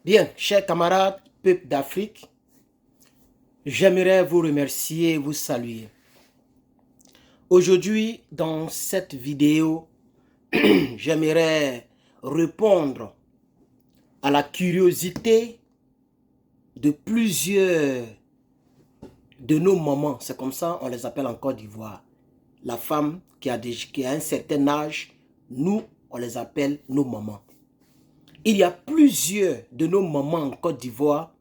Bien, chers camarades, peuple d'Afrique, j'aimerais vous remercier et vous saluer. Aujourd'hui, dans cette vidéo, j'aimerais répondre à la curiosité de plusieurs de nos mamans. C'est comme ça on les appelle en Côte d'Ivoire. La femme qui a un certain âge, nous, on les appelle nos mamans. Il y a plusieurs de nos mamans en Côte d'Ivoire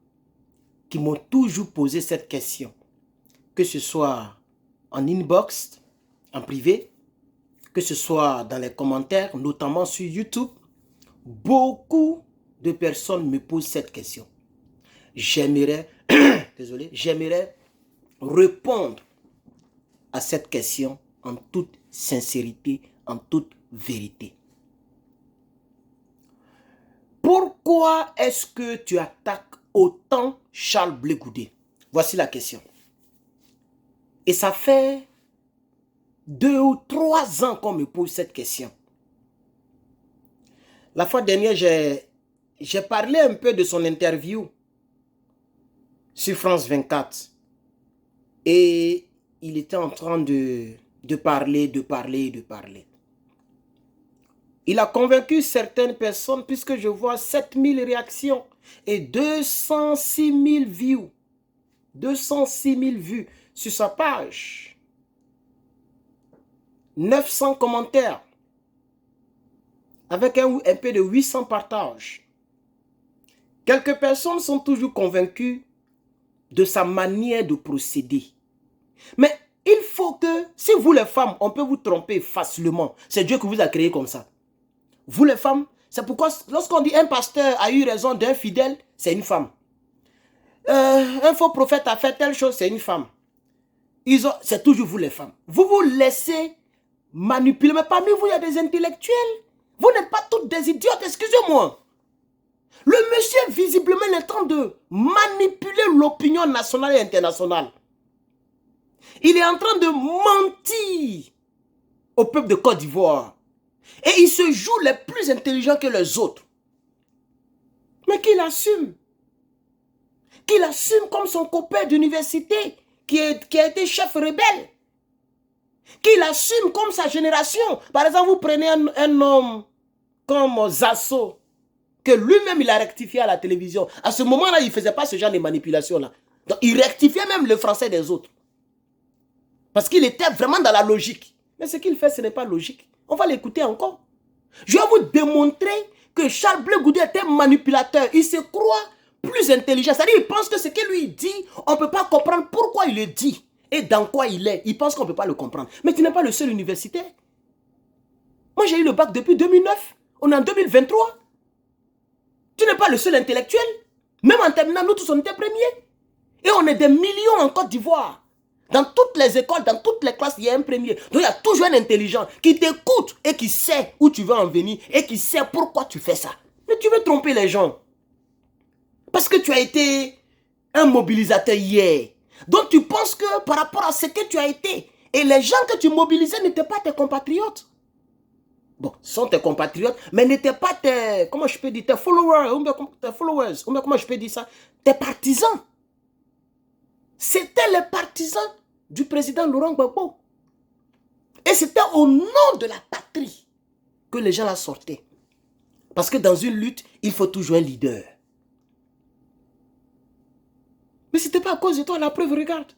qui m'ont toujours posé cette question. Que ce soit en inbox, en privé, que ce soit dans les commentaires, notamment sur YouTube, beaucoup de personnes me posent cette question. J'aimerais, j'aimerais répondre à cette question en toute sincérité, en toute vérité. Pourquoi est-ce que tu attaques autant Charles Blé Goudé? Voici la question. Et ça fait 2 ou 3 ans qu'on me pose cette question. La fois dernière, j'ai parlé un peu de son interview sur France 24. Et il était en train de parler. Il a convaincu certaines personnes puisque je vois 7000 réactions et 206 000 views. 206 000 vues sur sa page. 900 commentaires. Avec un peu de 800 partages. Quelques personnes sont toujours convaincues de sa manière de procéder. Mais il faut que, si vous les femmes, on peut vous tromper facilement. C'est Dieu qui vous a créé comme ça. Vous les femmes, c'est pourquoi lorsqu'on dit un pasteur a eu raison d'un fidèle, c'est une femme. Un faux prophète a fait telle chose, c'est une femme. C'est toujours vous les femmes. Vous vous laissez manipuler. Mais parmi vous, il y a des intellectuels. Vous n'êtes pas toutes des idiotes, excusez-moi. Le monsieur, visiblement, est en train de manipuler l'opinion nationale et internationale. Il est en train de mentir au peuple de Côte d'Ivoire. Et il se joue les plus intelligents que les autres. Mais qu'il assume. Qu'il assume comme son copain d'université qui a été chef rebelle. Qu'il assume comme sa génération. Par exemple, vous prenez un homme comme Zasso, que lui-même il a rectifié à la télévision. À ce moment-là, il ne faisait pas ce genre de manipulation-là. Donc, il rectifiait même le français des autres. Parce qu'il était vraiment dans la logique. Mais ce qu'il fait, ce n'est pas logique. On va l'écouter encore. Je vais vous démontrer que Charles Blé Goudé est un manipulateur. Il se croit plus intelligent. C'est-à-dire qu'il pense que ce que lui dit, on ne peut pas comprendre pourquoi il le dit et dans quoi il est. Il pense qu'on ne peut pas le comprendre. Mais tu n'es pas le seul universitaire. Moi, j'ai eu le bac depuis 2009. On est en 2023. Tu n'es pas le seul intellectuel. Même en terminale, nous tous, on était premiers. Et on est des millions en Côte d'Ivoire. Dans toutes les écoles, dans toutes les classes, il y a un premier. Donc il y a toujours un intelligent qui t'écoute et qui sait où tu veux en venir et qui sait pourquoi tu fais ça. Mais tu veux tromper les gens. Parce que tu as été un mobilisateur hier. Donc tu penses que par rapport à ce que tu as été, et les gens que tu mobilisais n'étaient pas tes compatriotes. Bon, sont tes compatriotes, mais n'étaient pas tes, comment je peux dire, tes followers, ou comment je peux dire ça, tes partisans. C'était les partisans du président Laurent Gbagbo. Et c'était au nom de la patrie que les gens la sortaient. Parce que dans une lutte, il faut toujours un leader. Mais ce n'était pas à cause de toi, la preuve, regarde.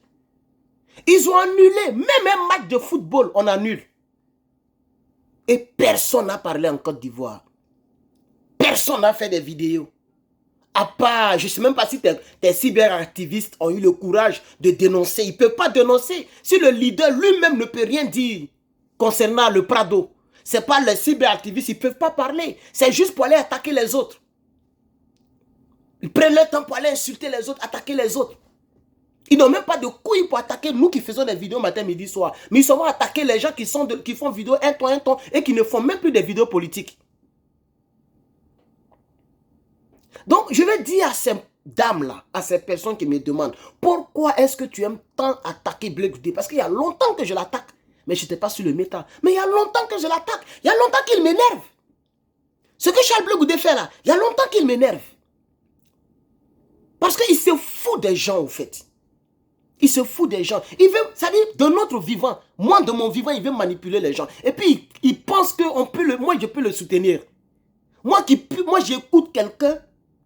Ils ont annulé, même un match de football, on annule. Et personne n'a parlé en Côte d'Ivoire. Personne n'a fait des vidéos. À part, je ne sais même pas si tes cyberactivistes ont eu le courage de dénoncer. Ils ne peuvent pas dénoncer. Si le leader lui-même ne peut rien dire concernant le Prado, ce n'est pas les cyberactivistes, ils ne peuvent pas parler. C'est juste pour aller attaquer les autres. Ils prennent le temps pour aller insulter les autres, attaquer les autres. Ils n'ont même pas de couilles pour attaquer nous qui faisons des vidéos matin, midi, soir. Mais ils sont attaquer les gens qui font vidéo un temps et qui ne font même plus des vidéos politiques. Donc, je vais dire à ces dames-là, à ces personnes qui me demandent, pourquoi est-ce que tu aimes tant attaquer Blé Goudé? Parce qu'il y a longtemps que je l'attaque. Mais je n'étais pas sur le méta. Mais il y a longtemps que je l'attaque. Il y a longtemps qu'il m'énerve. Ce que Charles Blé Goudé fait là, il y a longtemps qu'il m'énerve. Parce qu'il se fout des gens, au fait. Il se fout des gens. Il veut, ça dit, de notre vivant, moi, de mon vivant, il veut manipuler les gens. Et puis, il pense que moi, je peux le soutenir. Moi, j'écoute quelqu'un,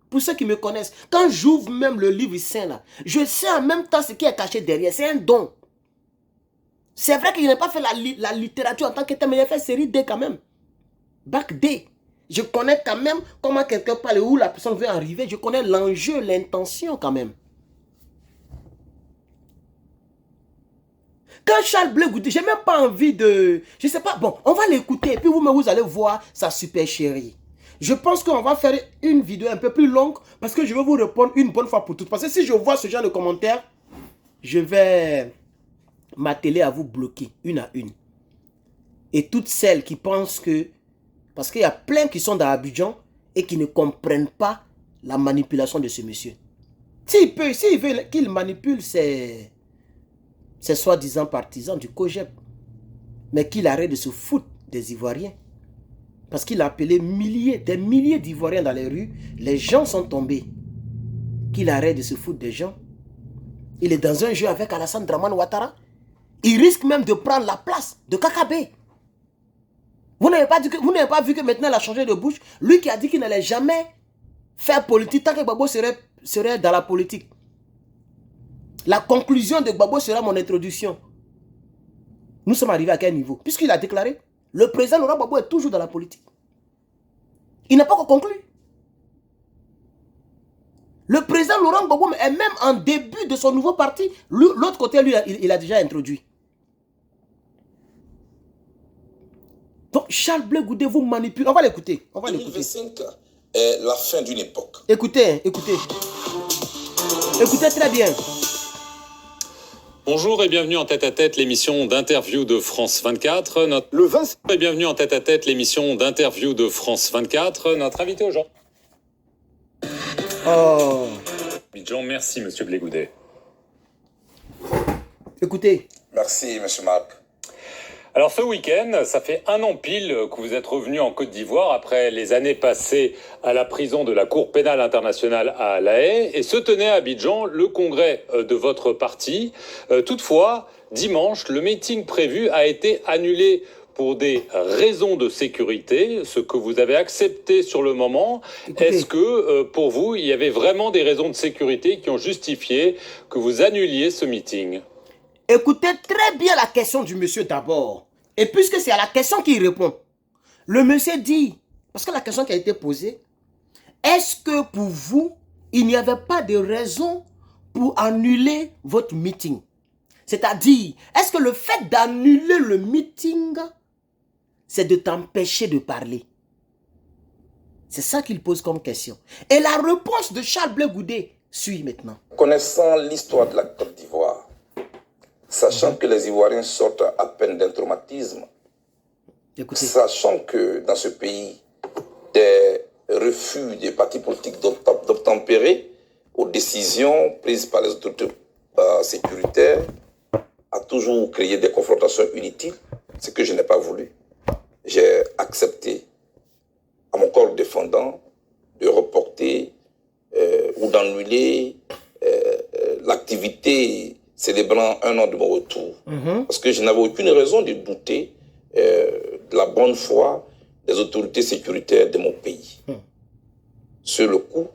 pour ceux qui me connaissent, quand j'ouvre même le livre saint, là, je sais en même temps ce qui est caché derrière. C'est un don. C'est vrai qu'il n'a pas fait la littérature en tant que tel, mais il a fait série D quand même. Bac D. Je connais quand même comment quelqu'un parle, où la personne veut arriver. Je connais l'enjeu, l'intention quand même. Quand Charles Blé Goudé, j'ai même pas envie de... Je sais pas, bon, on va l'écouter. Et puis vous allez voir sa super chérie. Je pense qu'on va faire une vidéo un peu plus longue parce que je vais vous répondre une bonne fois pour toutes. Parce que si je vois ce genre de commentaires, je vais m'atteler à vous bloquer une à une. Et toutes celles qui pensent que... Parce qu'il y a plein qui sont dans Abidjan et qui ne comprennent pas la manipulation de ce monsieur. S'il veut qu'il manipule ses soi-disant partisans du COJEP, mais qu'il arrête de se foutre des Ivoiriens. Parce qu'il a appelé des milliers d'Ivoiriens dans les rues. Les gens sont tombés. Qu'il arrête de se foutre des gens. Il est dans un jeu avec Alassane Dramane Ouattara. Il risque même de prendre la place de Kakabé. Vous n'avez pas vu que maintenant il a changé de bouche. Lui qui a dit qu'il n'allait jamais faire politique tant que Gbagbo serait dans la politique. La conclusion de Gbagbo sera mon introduction. Nous sommes arrivés à quel niveau? Puisqu'il a déclaré, le président Laurent Gbagbo est toujours dans la politique. Il n'a pas encore conclu. Le président Laurent Gbagbo est même en début de son nouveau parti. L'autre côté, lui, il a déjà introduit. Donc, Charles Blé Goudé vous manipule. On va l'écouter. 2025 est la fin d'une époque. Écoutez. Écoutez très bien. Bonjour et bienvenue en tête-à-tête, l'émission d'interview de France 24. Et bienvenue en tête-à-tête, l'émission d'interview de France 24. Notre invité aujourd'hui. Oh. Abidjan, merci Monsieur Blé Goudé. Écoutez. Merci, Monsieur Marc. Alors ce week-end, ça fait un an pile que vous êtes revenu en Côte d'Ivoire après les années passées à la prison de la Cour pénale internationale à La Haye et se tenait à Abidjan le congrès de votre parti. Toutefois, dimanche, le meeting prévu a été annulé pour des raisons de sécurité, ce que vous avez accepté sur le moment. Est-ce que pour vous, il y avait vraiment des raisons de sécurité qui ont justifié que vous annuliez ce meeting ? Écoutez très bien la question du monsieur d'abord. Et puisque c'est à la question qu'il répond, le monsieur dit, parce que la question qui a été posée, est-ce que pour vous, il n'y avait pas de raison pour annuler votre meeting? C'est-à-dire, est-ce que le fait d'annuler le meeting, c'est de t'empêcher de parler? C'est ça qu'il pose comme question. Et la réponse de Charles Blé Goudé suit maintenant. Connaissant l'histoire de la Côte d'Ivoire, sachant que les Ivoiriens sortent à peine d'un traumatisme, sachant que dans ce pays, des refus des partis politiques d'obtempérer aux décisions prises par les autorités sécuritaires a toujours créé des confrontations inutiles, ce que je n'ai pas voulu. J'ai accepté à mon corps défendant de reporter ou d'annuler l'activité célébrant un an de mon retour. Parce que je n'avais aucune raison de douter de la bonne foi des autorités sécuritaires de mon pays. Sur le coup,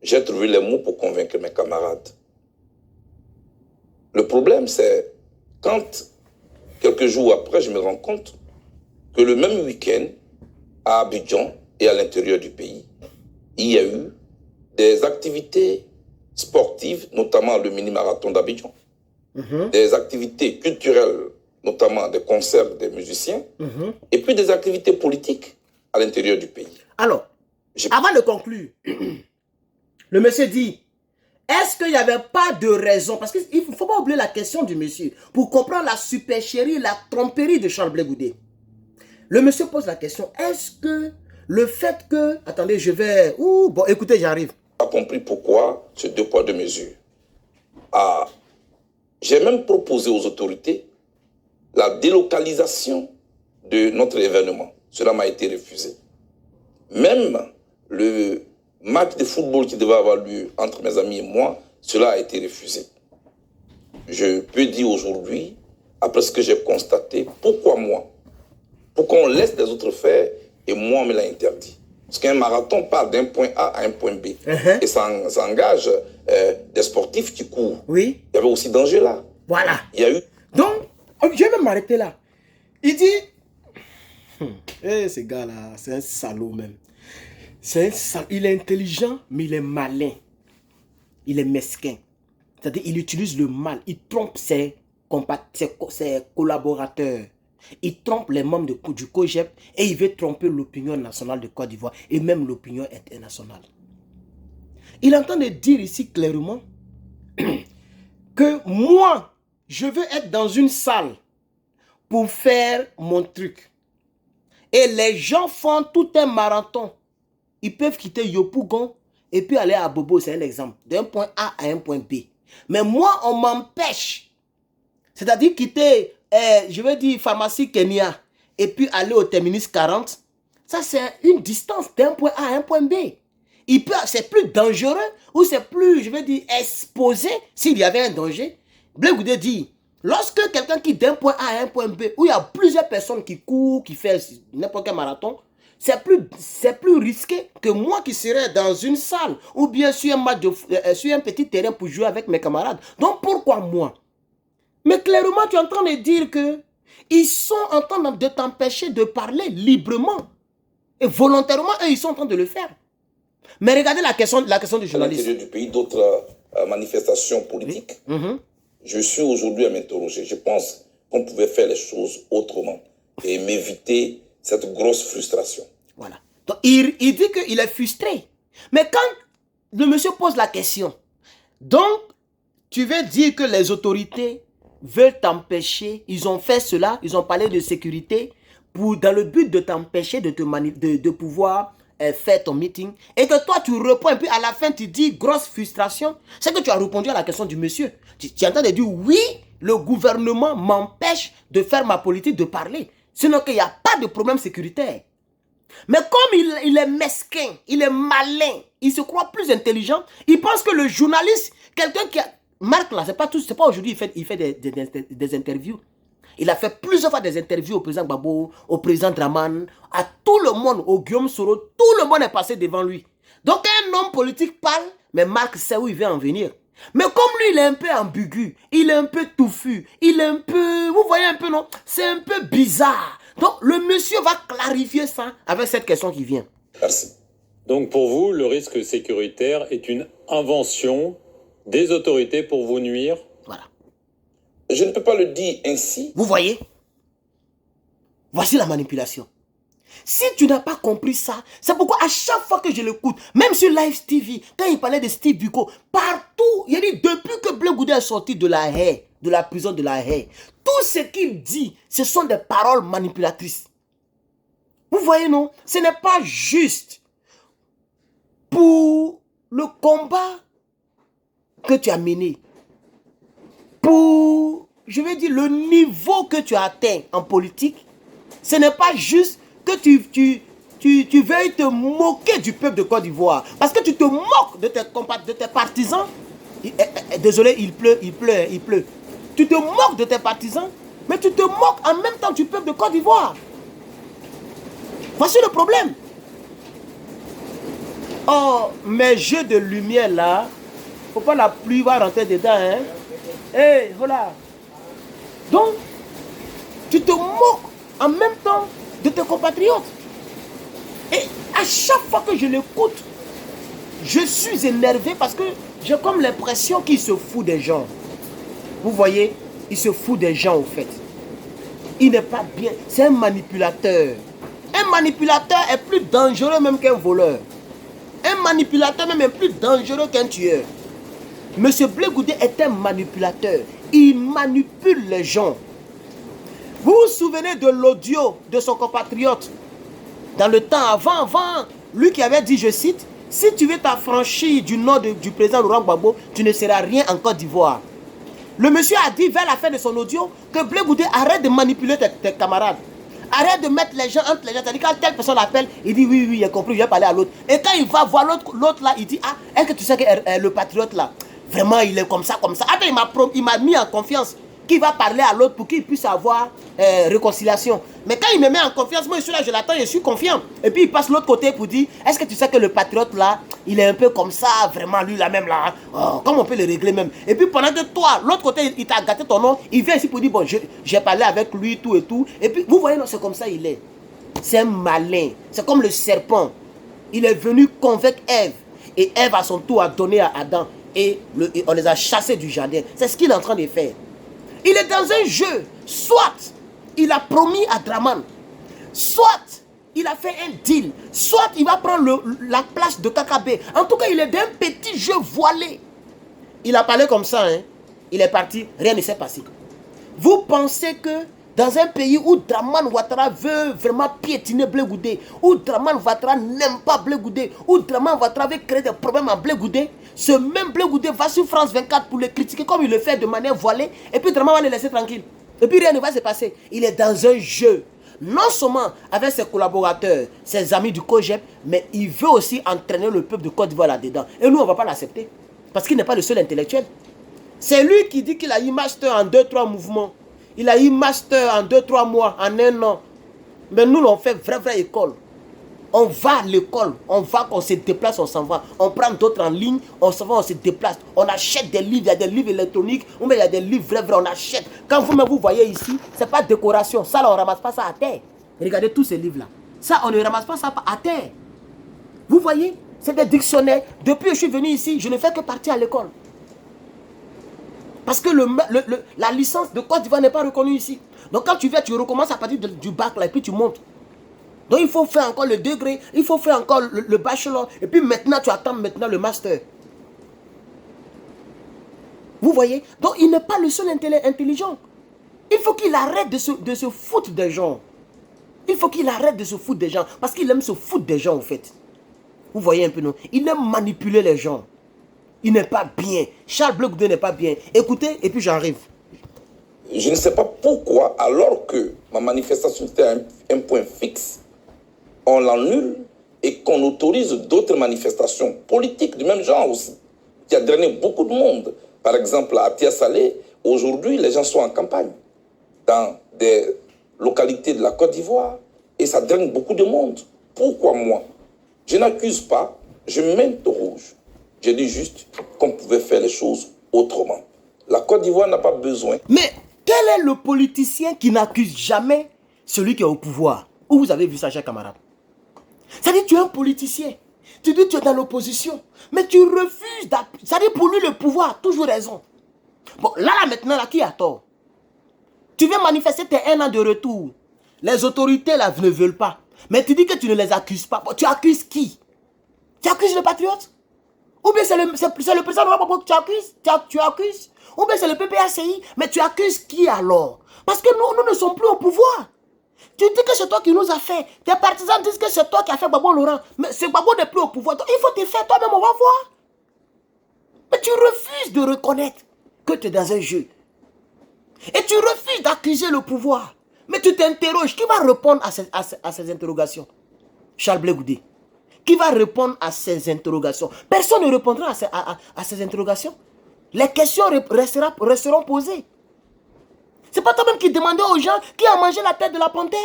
j'ai trouvé les mots pour convaincre mes camarades. Le problème, c'est quand, quelques jours après, je me rends compte que le même week-end, à Abidjan et à l'intérieur du pays, il y a eu des activités sportives, notamment le mini-marathon d'Abidjan, des activités culturelles, notamment des concerts des musiciens, et puis des activités politiques à l'intérieur du pays. Alors, avant de conclure, le monsieur dit, est-ce qu'il n'y avait pas de raison? Parce qu'il ne faut pas oublier la question du monsieur, pour comprendre la supercherie, la tromperie de Charles Blé Goudé. Le monsieur pose la question, est-ce que le fait que... Attendez, je vais... bon, écoutez, j'arrive. Je n'ai pas compris pourquoi ce 2 poids 2 mesures. J'ai même proposé aux autorités la délocalisation de notre événement. Cela m'a été refusé. Même le match de football qui devait avoir lieu entre mes amis et moi, cela a été refusé. Je peux dire aujourd'hui, après ce que j'ai constaté, pourquoi moi? Pourquoi on laisse les autres faire et moi on me l'a interdit? Parce qu'un marathon part d'un point A à un point B. Et ça engage des sportifs qui courent. Oui. Il y avait aussi danger là. Voilà. Il y a eu... Donc, je vais m'arrêter là. Il dit... ce gars-là, c'est un salaud même. Il est intelligent, mais il est malin. Il est mesquin. C'est-à-dire, il utilise le mal. Il trompe ses collaborateurs. Il trompe les membres du COJEP et il veut tromper l'opinion nationale de Côte d'Ivoire et même l'opinion internationale. Il est en train de dire ici clairement que moi, je veux être dans une salle pour faire mon truc. Et les gens font tout un marathon. Ils peuvent quitter Yopougon et puis aller à Bobo, c'est un exemple, d'un point A à un point B. Mais moi, on m'empêche. C'est-à-dire quitter, je veux dire, pharmacie Kenya et puis aller au terminus 40. Ça, c'est une distance d'un point A à un point B. C'est plus dangereux ou c'est plus, je veux dire, exposé s'il y avait un danger. Blé Goudé dit, lorsque quelqu'un quitte d'un point A à un point B, où il y a plusieurs personnes qui courent, qui font n'importe quel marathon, c'est plus risqué que moi qui serais dans une salle ou bien sur un petit terrain pour jouer avec mes camarades. Donc pourquoi moi? Mais clairement, tu es en train de dire que ils sont en train de t'empêcher de parler librement. Et volontairement, eux, ils sont en train de le faire. Mais regardez la question du journaliste. À l'intérieur du pays, d'autres manifestations politiques. Je suis aujourd'hui à m'interroger. Je pense qu'on pouvait faire les choses autrement et m'éviter cette grosse frustration. Voilà. Donc, il dit qu'il est frustré. Mais quand le monsieur pose la question, donc, tu veux dire que les autorités veulent t'empêcher, ils ont fait cela, ils ont parlé de sécurité, dans le but de t'empêcher de pouvoir faire ton meeting, et que toi, tu réponds, et puis à la fin, tu dis grosse frustration. C'est que tu as répondu à la question du monsieur. Tu es en train de dire, oui, le gouvernement m'empêche de faire ma politique, de parler. Sinon qu'il n'y a pas de problème sécuritaire. Mais comme il est mesquin, il est malin, il se croit plus intelligent, il pense que le journaliste, quelqu'un qui a... Marc là, c'est pas aujourd'hui, il fait des interviews. Il a fait plusieurs fois des interviews au président Gbagbo, au président Draman, à tout le monde, au Guillaume Soro, tout le monde est passé devant lui. Donc un homme politique parle, mais Marc sait où il veut en venir. Mais comme lui, il est un peu ambigu, il est un peu touffu, il est un peu... Vous voyez un peu, non? C'est un peu bizarre. Donc le monsieur va clarifier ça avec cette question qui vient. Merci. Donc pour vous, le risque sécuritaire est une invention des autorités pour vous nuire? Voilà. Je ne peux pas le dire ainsi. Vous voyez? Voici la manipulation. Si tu n'as pas compris ça, c'est pourquoi à chaque fois que je l'écoute, même sur Live TV, quand il parlait de Steve Biko, partout, il a dit depuis que Blé Goudé est sorti de la haie, de la prison de la haie, tout ce qu'il dit, ce sont des paroles manipulatrices. Vous voyez, non? Ce n'est pas juste pour le combat que tu as mené, pour, je vais dire, le niveau que tu as atteint en politique. Ce n'est pas juste que tu veuilles te moquer du peuple de Côte d'Ivoire. Parce que tu te moques de tes partisans. Désolé, il pleut. Tu te moques de tes partisans, mais tu te moques en même temps du peuple de Côte d'Ivoire. Voici le problème. Oh, mes jeux de lumière là, faut pas la pluie va rentrer dedans, hein. Hey, voilà. Donc, tu te moques en même temps de tes compatriotes. Et à chaque fois que je l'écoute, je suis énervé parce que j'ai comme l'impression qu'il se fout des gens. Vous voyez, il se fout des gens au fait. Il n'est pas bien. C'est un manipulateur. Un manipulateur est plus dangereux même qu'un voleur. Un manipulateur même est plus dangereux qu'un tueur. Monsieur Blé Goudé est un manipulateur. Il manipule les gens. Vous vous souvenez de l'audio de son compatriote dans le temps avant, lui qui avait dit, je cite, si tu veux t'affranchir du nom du président Laurent Gbagbo, tu ne seras rien en Côte d'Ivoire. Le monsieur a dit vers la fin de son audio que Blé Goudé arrête de manipuler tes camarades. Arrête de mettre les gens entre les gens. C'est-à-dire quand telle personne l'appelle, il dit oui, il a compris, il va parler à l'autre. Et quand il va voir l'autre là, il dit ah, est-ce que tu sais que le patriote là, vraiment il est comme ça, comme ça. Après il m'a mis en confiance qu'il va parler à l'autre pour qu'il puisse avoir réconciliation. Mais quand il me met en confiance, moi je suis là, je l'attends, je suis confiant. Et puis il passe l'autre côté pour dire, est-ce que tu sais que le patriote là, il est un peu comme ça, vraiment lui là même là, oh, comment on peut le régler même. Et puis pendant que toi, l'autre côté, il t'a gâté ton nom, il vient ici pour dire, bon, j'ai parlé avec lui, tout et tout. Et puis vous voyez, non, c'est comme ça il est. C'est un malin, c'est comme le serpent. Il est venu convaincre Ève. Et Ève à son tour a donné à Adam. Et on les a chassés du jardin. C'est ce qu'il est en train de faire. Il est dans un jeu. Soit il a promis à Draman, soit il a fait un deal, soit il va prendre la place de Kakabe. En tout cas, il est d'un petit jeu voilé. Il a parlé comme ça, hein. Il est parti, rien ne s'est passé. Vous pensez que dans un pays où Draman Ouattara veut vraiment piétiner Blé Goudé, où Draman Ouattara n'aime pas Blé Goudé, où Draman Ouattara veut créer des problèmes à Blé Goudé, ce même Blé Goudé va sur France 24 pour le critiquer comme il le fait de manière voilée, et puis Draman va le laisser tranquille. Et puis rien ne va se passer. Il est dans un jeu. Non seulement avec ses collaborateurs, ses amis du COGEP, mais il veut aussi entraîner le peuple de Côte d'Ivoire là-dedans. Et nous, on ne va pas l'accepter. Parce qu'il n'est pas le seul intellectuel. C'est lui qui dit qu'il a eu master en 2-3 mouvements. Il a eu master en 2-3 mois, en 1 an. Mais nous, on fait vraie école. On va à l'école, on se déplace, on s'en va. On prend d'autres en ligne, on s'en va, on se déplace. On achète des livres, il y a des livres électroniques, ou bien il y a des livres vrais, on achète. Quand vous voyez ici, ce n'est pas décoration. Ça, là, on ne ramasse pas ça à terre. Regardez tous ces livres-là. Ça, on ne ramasse pas ça à terre. Vous voyez, c'est des dictionnaires. Depuis que je suis venu ici, je ne fais que partir à l'école. Parce que la licence de Côte d'Ivoire n'est pas reconnue ici. Donc quand tu viens, tu recommences à partir du bac, là, et puis tu montes. Donc il faut faire encore le degré, il faut faire encore le bachelor, et puis maintenant tu attends maintenant le master. Vous voyez? Donc il n'est pas le seul intelligent. Il faut qu'il arrête de se foutre des gens. Il faut qu'il arrête de se foutre des gens, parce qu'il aime se foutre des gens en fait. Vous voyez un peu, non? Il aime manipuler les gens. Il n'est pas bien. Charles Blé Goudé n'est pas bien. Écoutez, et puis j'arrive. Je ne sais pas pourquoi, alors que ma manifestation était un point fixe, on l'annule et qu'on autorise d'autres manifestations politiques du même genre aussi, qui a drainé beaucoup de monde. Par exemple, à Tia Salé, aujourd'hui, les gens sont en campagne dans des localités de la Côte d'Ivoire et ça draine beaucoup de monde. Pourquoi moi? Je n'accuse pas, je m'interroge. Je dis juste qu'on pouvait faire les choses autrement. La Côte d'Ivoire n'a pas besoin. Mais quel est le politicien qui n'accuse jamais celui qui est au pouvoir? Où vous avez vu ça, chers camarades? C'est-à-dire, tu es un politicien. Tu dis que tu es dans l'opposition. Mais tu refuses d'appuyer. C'est-à-dire, pour lui, le pouvoir a toujours raison. Bon, là, maintenant, qui a tort? Tu viens manifester tes 1 an de retour. Les autorités, là, ne veulent pas. Mais tu dis que tu ne les accuses pas. Bon, tu accuses qui? Tu accuses le patriote? Ou bien c'est le président de la République que tu accuses? Ou bien c'est le PPACI? Mais tu accuses qui alors? Parce que nous ne sommes plus au pouvoir. Tu dis que c'est toi qui nous as fait. Tes partisans disent que c'est toi qui as fait Gbagbo Laurent. Mais ce Gbagbo n'est plus au pouvoir. Donc il faut te faire toi-même, on va voir. Mais tu refuses de reconnaître que tu es dans un jeu. Et tu refuses d'accuser le pouvoir. Mais tu t'interroges. Qui va répondre à ces interrogations? Charles Blé Goudé. Qui va répondre à ces interrogations? Personne ne répondra à ces interrogations. Les questions resteront posées. C'est pas toi-même qui demandais aux gens qui a mangé la tête de la panthère.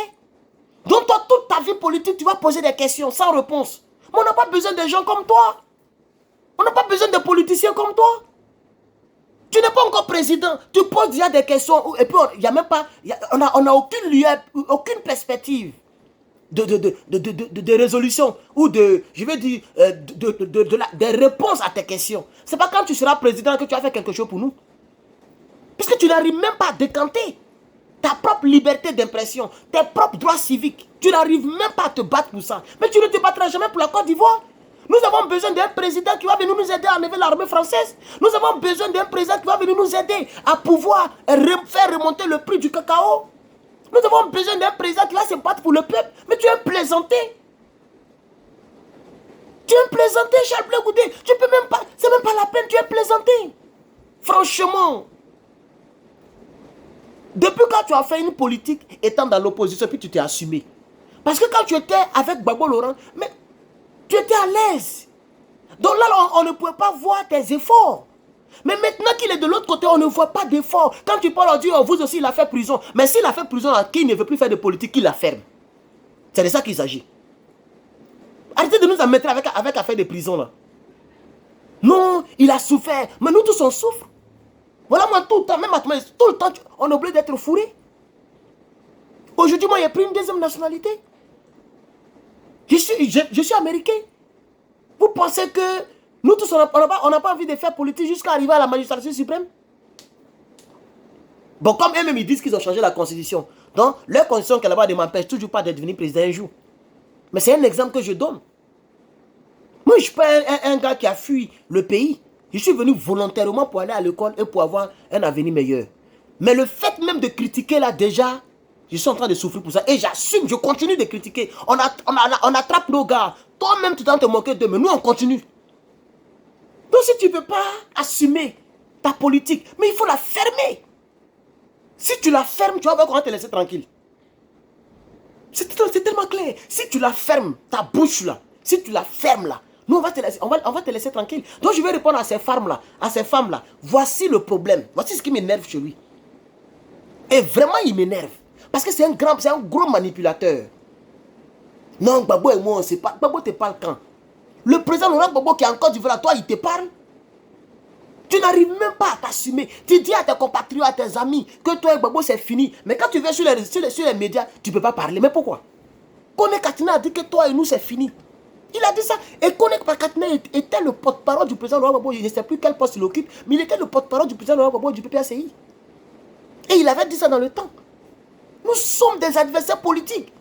Donc toi, toute ta vie politique, tu vas poser des questions sans réponse. Mais on n'a pas besoin de gens comme toi. On n'a pas besoin de politiciens comme toi. Tu n'es pas encore président. Tu poses déjà des questions. Et puis, il n'y a même pas... On n'a aucune lueur, aucune perspective de résolution. Ou je vais dire, des réponses à tes questions. Ce n'est pas quand tu seras président que tu vas faire quelque chose pour nous. Puisque tu n'arrives même pas à décanter ta propre liberté d'impression, tes propres droits civiques. Tu n'arrives même pas à te battre pour ça. Mais tu ne te battras jamais pour la Côte d'Ivoire. Nous avons besoin d'un président qui va venir nous aider à enlever l'armée française. Nous avons besoin d'un président qui va venir nous aider à pouvoir faire remonter le prix du cacao. Nous avons besoin d'un président qui va se battre pour le peuple. Mais tu es un plaisanté. Tu es un plaisanté, Charles Blé Goudé. Tu peux même pas, c'est même pas la peine, tu es un plaisanté. Franchement. Depuis quand tu as fait une politique étant dans l'opposition, puis tu t'es assumé. Parce que quand tu étais avec Gbagbo Laurent, mais tu étais à l'aise. Donc là, on ne pouvait pas voir tes efforts. Mais maintenant qu'il est de l'autre côté, on ne voit pas d'efforts. Quand tu parles, on dit, oh, vous aussi, il a fait prison. Mais s'il a fait prison, qui ne veut plus faire de politique, qu'il la ferme. C'est de ça qu'il s'agit. Arrêtez de nous en mettre avec affaire de prison, là. Non, il a souffert. Mais nous tous, on souffre. Voilà, moi, tout le temps, même à tout le temps, on est obligé d'être fourré. Aujourd'hui, moi, j'ai pris une deuxième nationalité. Je suis américain. Vous pensez que nous tous, on n'a pas envie de faire politique jusqu'à arriver à la magistrature suprême? Bon, comme eux-mêmes, ils disent qu'ils ont changé la constitution. Donc, leur constitution qu'elle là-bas ne m'empêche toujours pas de devenir président un jour. Mais c'est un exemple que je donne. Moi, je ne suis pas un gars qui a fui le pays. Je suis venu volontairement pour aller à l'école et pour avoir un avenir meilleur. Mais le fait même de critiquer là, déjà, je suis en train de souffrir pour ça. Et j'assume, je continue de critiquer. On attrape nos gars. Toi-même, tu t'en te moquer d'eux, mais nous, on continue. Donc, si tu ne peux pas assumer ta politique, mais il faut la fermer. Si tu la fermes, tu vas voir comment te laisser tranquille. C'est tellement clair. Si tu la fermes, ta bouche là, si tu la fermes là, nous, on va te laisser tranquille. Donc, je vais répondre à ces femmes-là. Voici le problème. Voici ce qui m'énerve chez lui. Et vraiment, il m'énerve. Parce que c'est un gros manipulateur. Non, Gbagbo et moi, on ne sait pas. Gbagbo te parle quand? Le président Laurent Gbagbo qui est encore du voilà, toi, il te parle. Tu n'arrives même pas à t'assumer. Tu dis à tes compatriotes, à tes amis, que toi et Gbagbo, c'est fini. Mais quand tu viens sur les médias, tu ne peux pas parler. Mais pourquoi? Kone Katina a dit que toi et nous, c'est fini. Il a dit ça. Et Kone Katina était le porte-parole du président Laurent Gbagbo. Je ne sais plus quel poste il occupe, mais il était le porte-parole du président Laurent Gbagbo du PPACI. Et il avait dit ça dans le temps. Nous sommes des adversaires politiques.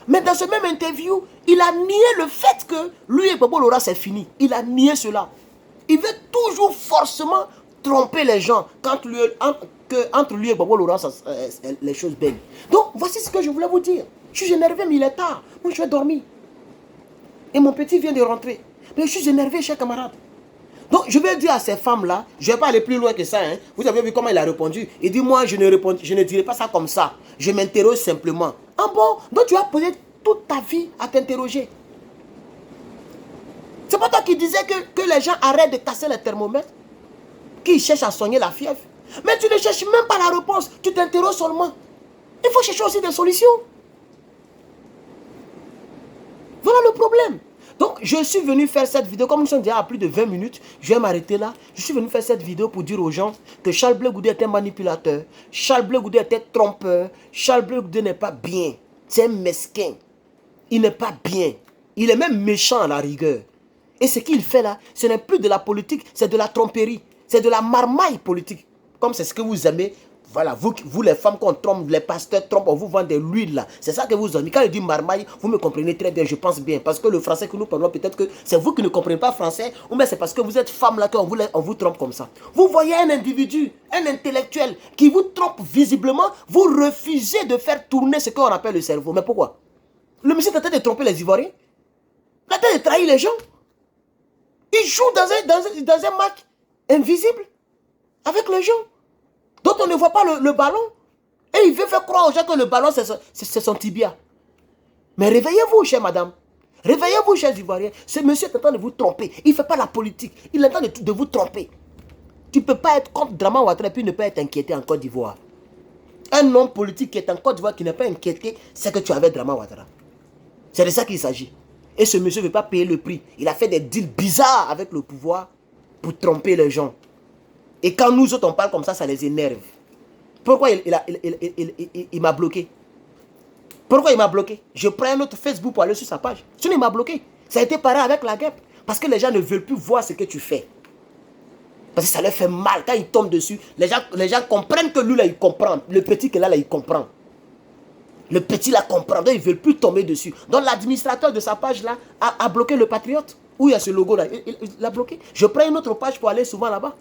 Mais dans ce même interview, il a nié le fait que lui et Gbagbo Laurent, c'est fini. Il a nié cela. Il veut toujours forcément tromper les gens quand entre lui et Gbagbo Laurent, les choses baignent. Donc, voici ce que je voulais vous dire. Je suis énervé, mais il est tard. Moi, je vais dormir. Et mon petit vient de rentrer. Mais je suis énervé, chers camarades. Donc, je vais dire à ces femmes-là, je ne vais pas aller plus loin que ça. Hein. Vous avez vu comment il a répondu. Il dit, moi, je ne dirai pas ça comme ça. Je m'interroge simplement. Ah bon? Donc, tu as posé toute ta vie à t'interroger. C'est pas toi qui disais que les gens arrêtent de casser les thermomètres, qu'ils cherchent à soigner la fièvre. Mais tu ne cherches même pas la réponse, tu t'interroges seulement. Il faut chercher aussi des solutions. Voilà le problème. Donc, je suis venu faire cette vidéo, comme nous sommes déjà à plus de 20 minutes, je vais m'arrêter là. Je suis venu faire cette vidéo pour dire aux gens que Charles Blé Goudé était manipulateur, Charles Blé Goudé était trompeur, Charles Blé Goudé n'est pas bien. C'est un mesquin. Il n'est pas bien. Il est même méchant à la rigueur. Et ce qu'il fait là, ce n'est plus de la politique, c'est de la tromperie. C'est de la marmaille politique. Comme c'est ce que vous aimez. Voilà, vous les femmes qu'on trompe, les pasteurs trompent, on vous vend de l'huile là. C'est ça que vous aimez. Quand je dis marmaille, vous me comprenez très bien, je pense bien. Parce que le français que nous parlons, peut-être que c'est vous qui ne comprenez pas français, ou bien c'est parce que vous êtes femme là qu'on vous trompe comme ça. Vous voyez un individu, un intellectuel qui vous trompe visiblement, vous refusez de faire tourner ce qu'on appelle le cerveau. Mais pourquoi? Le monsieur est en train de tromper les Ivoiriens. Il est en train de trahir les gens. Il joue dans un match invisible avec les gens. Donc on ne voit pas le ballon. Et il veut faire croire aux gens que le ballon c'est son tibia. Mais réveillez-vous, chère madame. Réveillez-vous, chers Ivoiriens. Ce monsieur est en train de vous tromper. Il ne fait pas la politique. Il est en train de vous tromper. Tu ne peux pas être contre Dramane Ouattara et puis ne pas être inquiété en Côte d'Ivoire. Un homme politique qui est en Côte d'Ivoire qui n'est pas inquiété, c'est que tu avais Dramane Ouattara. C'est de ça qu'il s'agit. Et ce monsieur ne veut pas payer le prix. Il a fait des deals bizarres avec le pouvoir pour tromper les gens. Et quand nous autres on parle comme ça, ça les énerve. Pourquoi il m'a bloqué? Pourquoi il m'a bloqué? Je prends un autre Facebook pour aller sur sa page. Sinon il m'a bloqué. Ça a été pareil avec la guêpe. Parce que les gens ne veulent plus voir ce que tu fais. Parce que ça leur fait mal. Quand ils tombent dessus, les gens comprennent que lui là, il comprend. Le petit qui est là, il comprend. Le petit la comprend, donc ils ne veulent plus tomber dessus. Donc l'administrateur de sa page là a bloqué le patriote. Où il y a ce logo là, il l'a bloqué. Je prends une autre page pour aller souvent là-bas.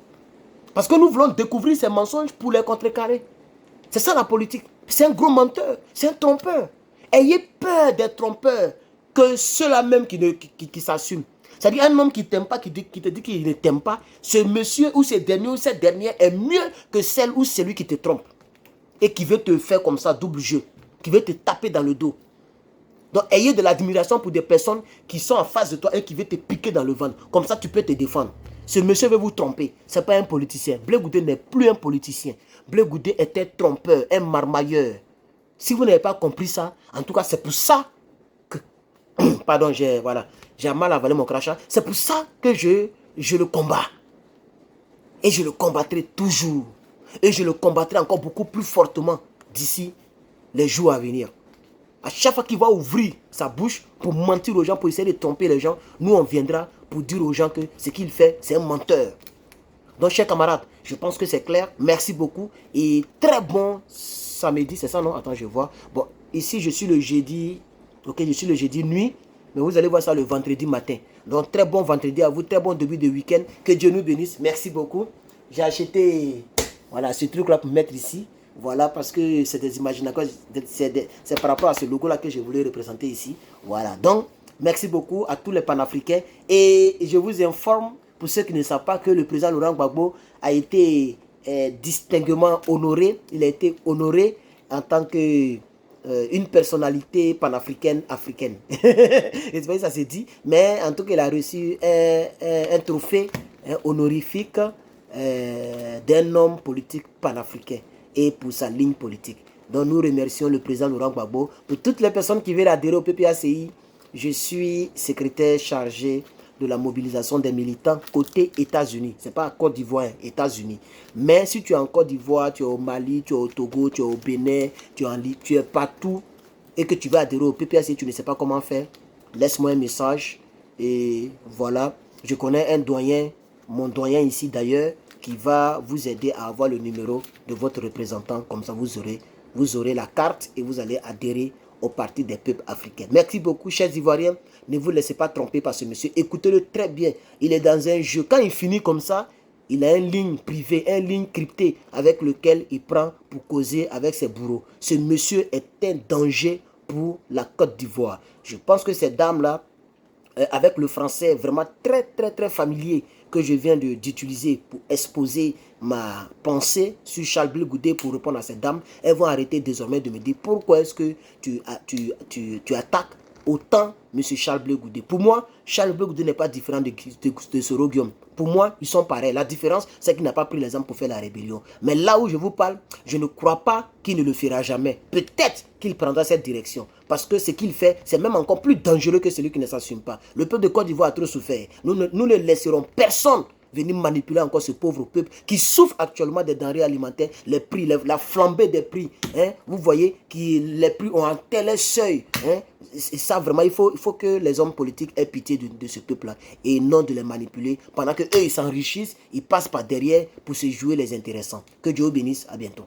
Parce que nous voulons découvrir ces mensonges pour les contrecarrer. C'est ça la politique. C'est un gros menteur, c'est un trompeur. Ayez peur des trompeurs que ceux-là même qui s'assument. C'est-à-dire un homme qui ne t'aime pas, qui te dit qu'il ne t'aime pas, ce monsieur ou ce dernier ou cette dernière est mieux que celle ou celui qui te trompe. et qui veut te faire comme ça, double jeu, qui veut te taper dans le dos. Donc, ayez de l'admiration pour des personnes qui sont en face de toi et qui veulent te piquer dans le ventre. Comme ça, tu peux te défendre. Ce monsieur veut vous tromper. Ce n'est pas un politicien. Blé Goudé n'est plus un politicien. Blé Goudé était trompeur, un marmailleur. Si vous n'avez pas compris ça, en tout cas, c'est pour ça que... Pardon, j'ai mal avalé mon crachat. C'est pour ça que je le combats. Et je le combattrai toujours. Et je le combattrai encore beaucoup plus fortement d'ici les jours à venir. À chaque fois qu'il va ouvrir sa bouche pour mentir aux gens, pour essayer de tromper les gens, nous on viendra pour dire aux gens que ce qu'il fait, c'est un menteur. Donc, chers camarades, je pense que c'est clair. Merci beaucoup. Et très bon samedi, c'est ça, non? Attends, je vois. Bon, ici, je suis le jeudi. Ok, je suis le jeudi nuit. Mais vous allez voir ça le vendredi matin. Donc, très bon vendredi à vous. Très bon début de week-end. Que Dieu nous bénisse. Merci beaucoup. J'ai acheté, voilà, ce truc-là pour mettre ici. Voilà, parce que c'est des imaginations. C'est par rapport à ce logo-là que je voulais représenter ici. Voilà. Donc, merci beaucoup à tous les panafricains. Et je vous informe, pour ceux qui ne savent pas, que le président Laurent Gbagbo a été distinctement honoré. Il a été honoré en tant que une personnalité panafricaine africaine. Je sais pas si ça se dit, mais en tout cas, il a reçu un trophée honorifique d'un homme politique panafricain et pour sa ligne politique. Donc nous remercions le président Laurent Gbagbo. Pour toutes les personnes qui veulent adhérer au PPACI, je suis secrétaire chargé de la mobilisation des militants côté États-Unis. Ce n'est pas Côte d'Ivoire, États-Unis. Mais si tu es en Côte d'Ivoire, tu es au Mali, tu es au Togo, tu es au Bénin, tu es partout et que tu vas adhérer au PPACI, tu ne sais pas comment faire, laisse-moi un message. Et voilà, je connais un doyen, mon doyen ici d'ailleurs, qui va vous aider à avoir le numéro de votre représentant. Comme ça, vous aurez la carte et vous allez adhérer au Parti des peuples africains. Merci beaucoup, chers Ivoiriens. Ne vous laissez pas tromper par ce monsieur. Écoutez-le très bien. Il est dans un jeu. Quand il finit comme ça, il a une ligne privée, une ligne cryptée avec lequel il prend pour causer avec ses bourreaux. Ce monsieur est un danger pour la Côte d'Ivoire. Je pense que cette dame-là, avec le français vraiment très, très, très familier que je viens d'utiliser pour exposer ma pensée sur Charles Blé Goudé pour répondre à cette dame, elles vont arrêter désormais de me dire pourquoi est-ce que tu attaques autant M. Charles Blé Goudé. Pour moi, Charles Blé Goudé n'est pas différent de Soro Guillaume. Pour moi, ils sont pareils. La différence, c'est qu'il n'a pas pris les armes pour faire la rébellion. Mais là où je vous parle, je ne crois pas qu'il ne le fera jamais. Peut-être qu'il prendra cette direction. Parce que ce qu'il fait, c'est même encore plus dangereux que celui qui ne s'assume pas. Le peuple de Côte d'Ivoire a trop souffert. Nous ne laisserons personne venir manipuler encore ce pauvre peuple qui souffre actuellement des denrées alimentaires, les prix, la flambée des prix. Hein, vous voyez que les prix ont un tel seuil. Hein, et ça, vraiment, il faut que les hommes politiques aient pitié de ce peuple-là et non de les manipuler. Pendant qu'eux, ils s'enrichissent, ils passent par derrière pour se jouer les intéressants. Que Dieu vous bénisse. À bientôt.